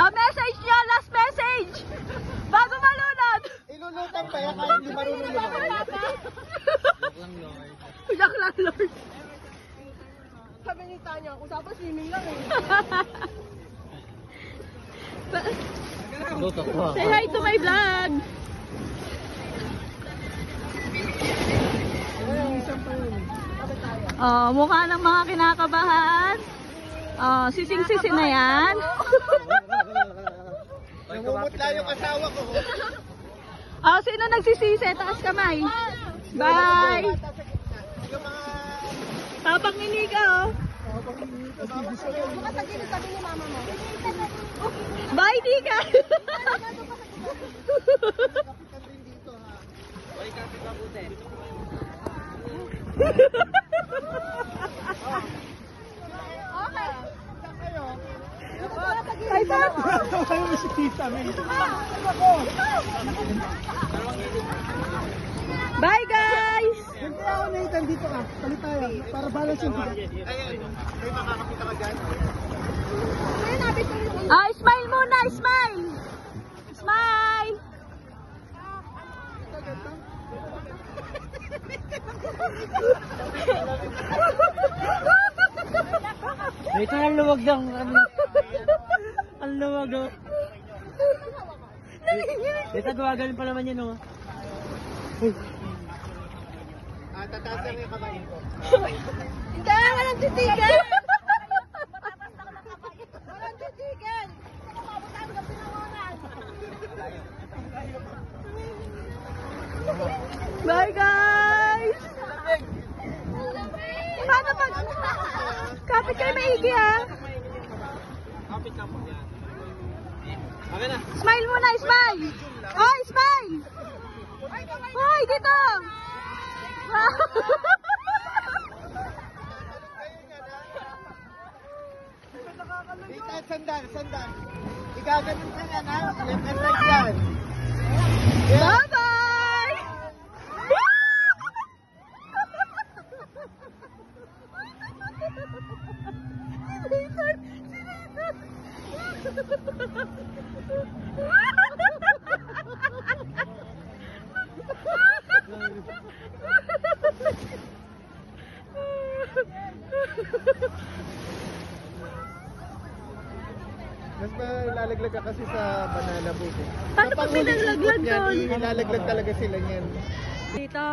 Message niya, last message! Bago malunod! Ilulutan pa yan kahit hindi marunong lumayan. Yak lang, Lord. Sabi ni Tanya, usapan swimming lang eh. Say hi to my vlog! Oh, mukha ng mga kinakabahan. Oh, sising-sisi na yan. Namumutla yung asawa ko. Oh, sino nagsisisi? Taas kamay. Bye! Yung mga... Tapak ni Nika, oh. Bukas sa gilid, sabi ni mama mo. Bye, Nika! kapitan rin dito ha. Balik kapit ka buti. Okay. Saan kayo? Bye, Pap! Kayo mo si Tita May. Bye, guys! Siyempre ako Nathan dito ka. Palit tayo. Para balance yung bigat. Ayan. May makakapita ka dyan. Ah, smile muna, smile! Smile! Ito ang luwag ng ang luwag oh. Ito gumagaling pa naman yun oh. Tatasan yung kamay ko. Hindi, walang titigan! Walang titigan! Bye, guys! Paano pag... Kapit kayo maigi, ha? Kapit ka po yan. Okay na. Smile muna, smile! Oh, smile! Hoy, dito! Tita, sandal. Igaganon ka yan ha. Left and right yan. Bye-bye! Mas malalaglag ka kasi sa banana boat eh. Paano pag may nalaglag doon? Ilalaglag talaga sila niyan. Dito.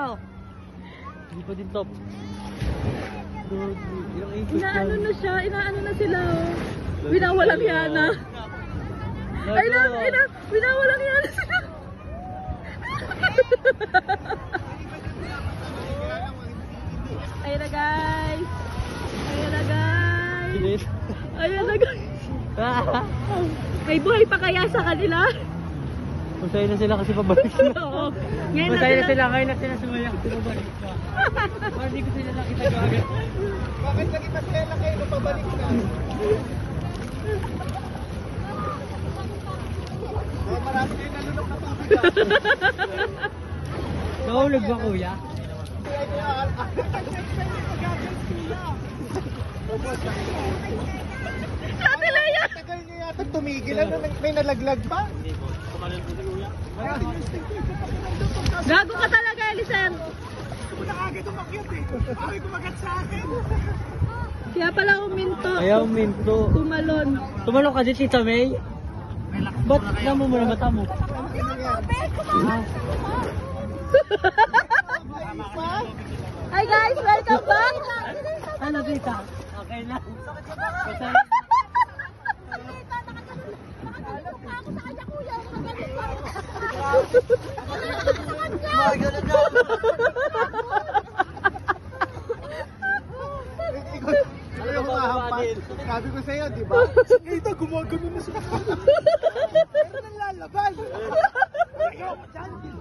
Hindi pa din top. Ilang ikot Inaano na siya, inaano na sila, oh. Winawalang yana. Ay na, winawalang yana sila. Ayun na, guys. Ayun na, guys. Ayun na, guys. May buhay pa kaya sa kanila? Masaya na sila kasi pabalik sila. Oo. Ngayon na Masaya na sila. sila, ngayon na sila sumaya kasi pabalik na. Parang hindi ko sila nakita agad. Bakit naging masaya lang kayo nung pabalik na? Oh, marami kayo nalunok na tubig ah. Nahulog ba kuya? Ate Leia! Tagal niyo yata tumigil. Ano, may nalaglag pa? Gago ka talaga, Elisem. Kaya pala uminto. Ayaw minto. Tumalon. Tumalong ka din, Tita May? Ba't namo mo na mata mo? Hi guys, welcome back. Ano, Tita? Okay lang. Ano yung humahampas? Sabi ko sa'yo, di ba? Ito, gumagano na siya. Pero nalalaban.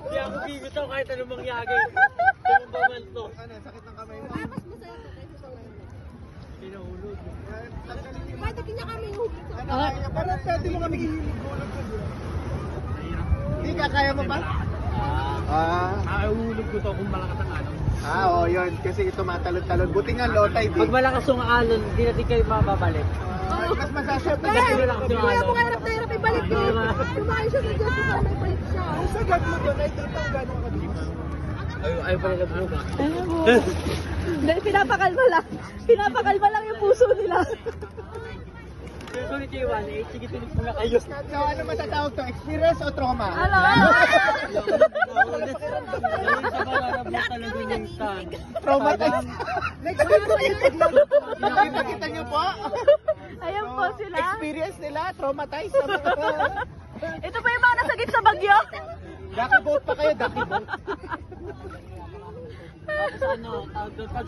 Hindi ako bibitaw kahit anong mangyari. Anong baman to? Ano, sakit ng kamay mo? Mas masaya ko kaysa sa ngayon. Pinahulog. Bakit niya kami hulog? Parang pwede mo kami hinihulog ko. Hindi ka, kaya mo ba? Nakahulog ko to kung malakas ang alon. Oo, yun. Kasi tumatalon-talon. Buti nga low tide Pag malakas ang alon, hindi natin kayo mababalik. Mas masasarap na Kaya, ganun lang. kuya mo nga hirap na hirap ibalik eh. Kumain siya sa Diyos, kumain ibalik siya. Ang sagat mo doon ay totoo gano'n ka dito. Ayaw pala nagbuka. Ano mo? Hindi, pinapakalma lang. Pinapakalma lang yung puso nila. Sulit yung 1-8. Sige, tuloy mo na kayo. So ano matatawag to? Experience o trauma? Ano? Talaga yung stand. Traumatized. Next time ko itignan. Nakita niyo po? Ayan po sila. Experience nila, traumatized. Ito pa yung mga nasagip sa bagyo. Ducky boat pa kayo, ducky boat. Tapos ano, pag